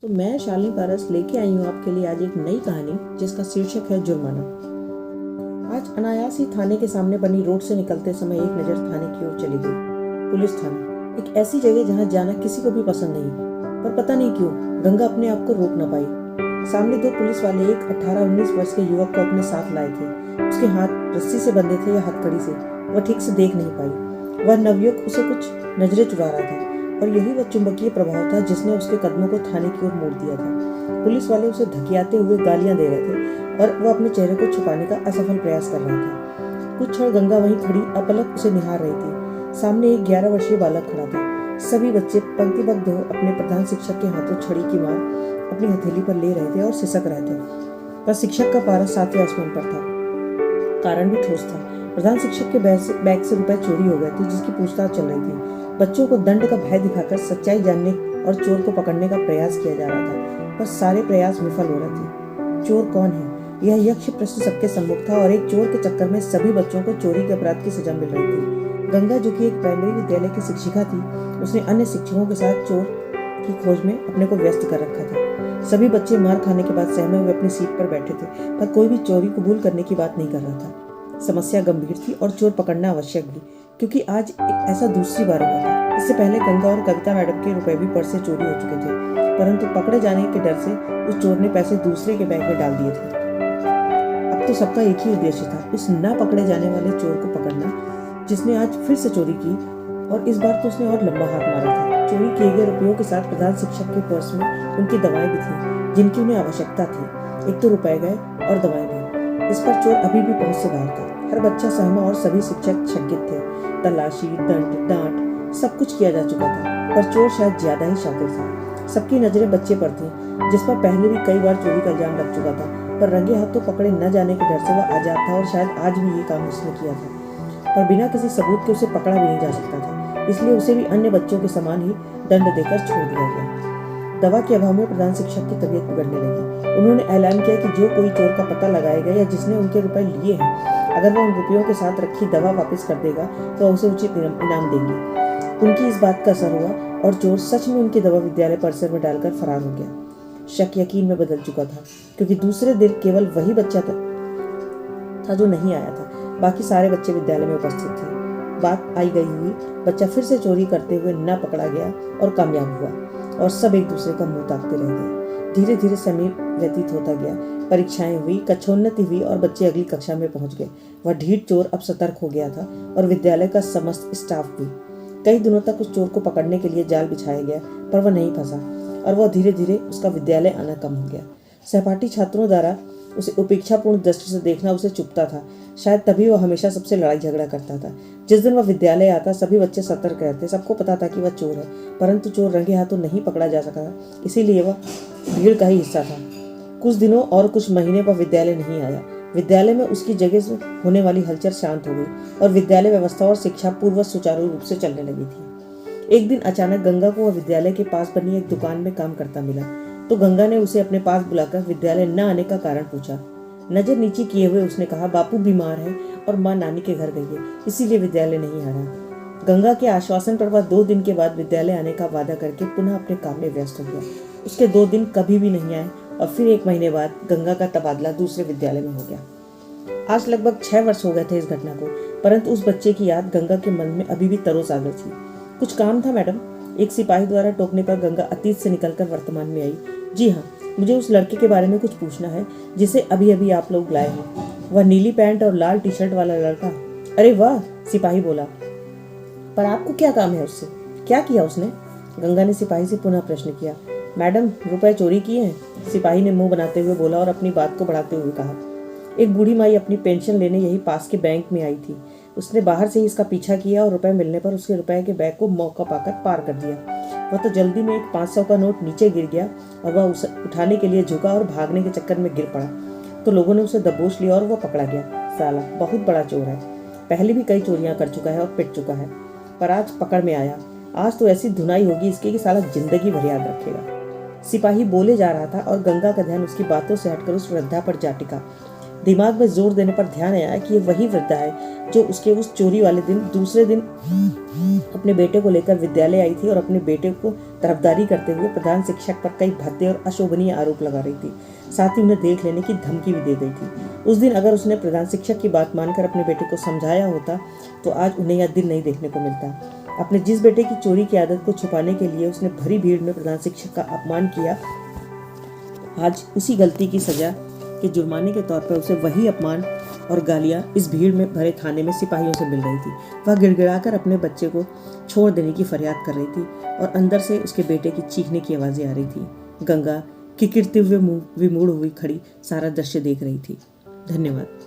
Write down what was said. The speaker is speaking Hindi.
तो मैं शालिनी पारस लेके आई हूँ आपके लिए आज एक नई कहानी जिसका शीर्षक है जुर्माना। आज अनायास ही थाने के सामने बनी रोड से निकलते समय एक नज़र थाने की ओर चली गई। पुलिस थाना, एक ऐसी जगह जहाँ जाना किसी को भी पसंद नहीं, पर पता नहीं क्यों गंगा अपने आप को रोक न पाई। सामने दो पुलिस वाले एक 18-19 वर्ष के युवक को अपने साथ लाए थे। उसके हाथ रस्सी से बंधे थे या हथकड़ी से, वह ठीक से देख नहीं पाई। वह नवयुवक उसे कुछ नजरें चुरा रहा था और यही वह चुंबकीय प्रभाव था जिसने उसके कदमों को थाने की ओर मोड़ दिया था। पुलिस वाले उसे धकियाते हुए गालियां दे रहे थे और वह अपने चेहरे को छुपाने का असफल प्रयास कर रहा था। कुछ क्षण गंगा वहीं खड़ी अपलक उसे निहार रही थी। सामने एक 11 वर्षीय बालक खड़ा था। सभी बच्चे पंक्तिबद्ध हो अपने प्रधान शिक्षक के हाथों छड़ी की मार अपनी हथेली पर ले रहे थे और सिसक रहे थे। पर शिक्षक का पारा 7वें आसमान पर था। कारण भी ठोस था। प्रधान शिक्षक के बैग से रुपए चोरी हो गए थे जिसकी पूछताछ चल रही थी। बच्चों को दंड का भय दिखाकर सच्चाई जानने और चोर को पकड़ने का प्रयास किया जा रहा था, पर सारे प्रयास विफल हो रहे थे। चोर कौन है, यह यक्ष प्रश्न सबके सम्मुख था और एक चोर के चक्कर में सभी बच्चों को चोरी के अपराध की सजा मिल रही थी। गंगा, जो कि एक प्राइमरी विद्यालय की शिक्षिका थी, उसने अन्य शिक्षकों के साथ चोर की खोज में अपने को व्यस्त कर रखा था। सभी बच्चे मार खाने के बाद सहमे हुए अपनी सीट पर बैठे थे, पर कोई भी चोरी कबूल करने की बात नहीं कर रहा था। समस्या गंभीर थी और चोर पकड़ना आवश्यक भी, क्योंकि आज ऐसा दूसरी बार हुआ था। इससे पहले गंगा और कविता मैडम के रुपए भी पर्स से चोरी हो चुके थे, परंतु पकड़े जाने के डर से उस चोर ने पैसे दूसरे के बैग में डाल दिए थे। अब तो सबका एक ही उद्देश्य था, उस न पकड़े जाने वाले चोर को पकड़ना, जिसने आज फिर से चोरी की और इस बार तो उसने और लंबा हाथ मारा था। चोरी किए गए रुपयों के साथ प्रधान शिक्षक के पर्स में उनकी दवाएं भी थी जिनकी उन्हें आवश्यकता थी। एक तो रुपए गए और दवाएं भी। इस पर चोर अभी भी पहुंच से बाहर था। हर बच्चा सहमा और सभी शिक्षक शंकित थे। तलाशी, दंड, डांट सब कुछ किया जा चुका था, पर चोर शायद ज्यादा ही शातिर था। सबकी नजरें बच्चे पर थी, जिस पर पहले भी कई बार चोरी का इल्जाम लग चुका था, पर रंगे हाथों पकड़े न जाने के डर से वह आजाद था और शायद आज भी ये काम उसने किया था। पर बिना किसी सबूत के उसे पकड़ा भी नहीं जा सकता था, इसलिए उसे भी अन्य बच्चों के समान ही दंड देकर छोड़ दिया गया। दवा के अभाव में प्रधान शिक्षक की तबीयत बिगड़ने लगी। उन्होंने ऐलान किया कि जो कोई चोर का पता लगाएगा या जिसने उनके रुपए लिए हैं, अगर वह उन रुपयों के साथ रखी दवा वापस कर देगा तो उसे उचित इनाम देंगे। उनकी इस बात का असर हुआ और चोर सच में उनकी दवा विद्यालय परिसर में डालकर फरार हो गया। शक यकीन में बदल चुका था, क्योंकि दूसरे दिन केवल वही बच्चा था जो नहीं आया था। बाकी सारे बच्चे विद्यालय में उपस्थित थे। बात आई गई हुई, बच्चा फिर से चोरी करते हुए न पकड़ा गया और कामयाब हुआ और सब एक दूसरे का मुंह ताकते रह गए। धीरे धीरे समय व्यतीत होता गया। परीक्षाएं हुई, कक्षोन्नति हुई और बच्चे अगली कक्षा में पहुंच गए। वह ढीठ चोर अब सतर्क हो गया था और विद्यालय का समस्त स्टाफ भी। कई दिनों तक उस चोर को पकड़ने के लिए जाल बिछाया गया, पर वह नहीं फंसा और वह धीरे धीरे उसका विद्यालय आना कम हो गया। सहपाठी छात्रों द्वारा उसे उपेक्षापूर्ण दृष्टि से देखना उसे चुभता था। शायद तभी वह हमेशा सबसे लड़ाई झगड़ा करता था। जिस दिन वह विद्यालय आता, सभी बच्चे सतर्क रहते। सबको पता था कि वह चोर है, परंतु चोर रंगे हाथों नहीं पकड़ा जा सका, इसीलिए वह भीड़ का ही हिस्सा था। कुछ दिनों और कुछ महीने वह विद्यालय नहीं आया। विद्यालय में उसकी जगह से होने वाली हलचल शांत हो गई और विद्यालय व्यवस्था और शिक्षा पूर्ववत सुचारू रूप से चलने लगी थी। एक दिन अचानक गंगा को वह विद्यालय के पास बनी एक दुकान में काम करता मिला, तो गंगा ने उसे अपने पास बुलाकर विद्यालय न आने का कारण पूछा। नजर नीचे किए हुए उसने कहा, बापू बीमार है और माँ नानी के घर गई है, इसीलिए विद्यालय नहीं आ रहा। गंगा के आश्वासन पर वह 2 दिन के बाद विद्यालय आने का वादा करके पुनः अपने काम में व्यस्त हो गया। उसके 2 दिन कभी भी नहीं आए और फिर 1 महीने बाद गंगा का तबादला दूसरे विद्यालय में हो गया। आज लगभग 6 वर्ष हो गए थे इस घटना को, परंतु उस बच्चे की याद गंगा के मन में अभी भी तरोताजा थी। कुछ काम था मैडम, एक सिपाही द्वारा टोकने पर गंगा अतीत से निकलकर वर्तमान में आई। जी हाँ, मुझे उस लड़के के बारे में कुछ पूछना है जिसे अभी अभी आप लोग लाए हैं। वह नीली पैंट और लाल टी शर्ट वाला लड़का। अरे वाह, सिपाही बोला, पर आपको क्या काम है उससे? क्या किया उसने? गंगा ने सिपाही से पुनः प्रश्न किया। मैडम, रुपए चोरी किए हैं, सिपाही ने मुंह बनाते हुए बोला और अपनी बात को बढ़ाते हुए कहा। एक बूढ़ी माई अपनी पेंशन लेने यही पास के बैंक में आई थी। उसने बाहर से ही इसका पीछा किया और रुपए मिलने पर उसके रुपए के बैग को मौका पाकर पार कर दिया। वह तो जल्दी में एक 500 का नोट नीचे गिर गया और वह उसे उठाने के लिए झुका और भागने के चक्कर में गिर पड़ा, तो लोगों ने उसे दबोच लिया और वह पकड़ा गया। साला बहुत बड़ा चोर है, पहले भी कई चोरियां कर चुका है और पिट चुका है, पर आज पकड़ में आया। आज तो ऐसी धुनाई होगी इसकी कि साला जिंदगी भर याद रखेगा। सिपाही बोले जा रहा था और गंगा का ध्यान उसकी बातों से हटकर उस वृद्धा पर जा टिका। दिमाग में जोर देने पर ध्यान आया कि ये वही वृद्धा है जो उसके उस चोरी वाले दिन दूसरे दिन अपने बेटे को लेकर विद्यालय आई थी और अपने बेटे को तरफदारी करते हुए प्रधान शिक्षक पर कई भद्दे और अशोभनीय आरोप लगा रही थी। साथ ही उन्हें देख लेने की धमकी भी दे गई थी। उस दिन अगर उसने प्रधान शिक्षक की बात मानकर अपने बेटे को समझाया होता तो आज उन्हें यह दिन नहीं देखने को मिलता। अपने जिस बेटे की चोरी की आदत को छुपाने के लिए उसने भरी भीड़ में प्रधान शिक्षक का अपमान किया, आज उसी गलती की सजा के जुर्माने के तौर पर उसे वही अपमान और गालियां इस भीड़ में भरे थाने में सिपाहियों से मिल रही थी। वह गिड़गिड़ाकर अपने बच्चे को छोड़ देने की फरियाद कर रही थी और अंदर से उसके बेटे की चीखने की आवाज़ें आ रही थी। गंगा किकिरते हुए विमूढ़ हुई खड़ी सारा दृश्य देख रही थी। धन्यवाद।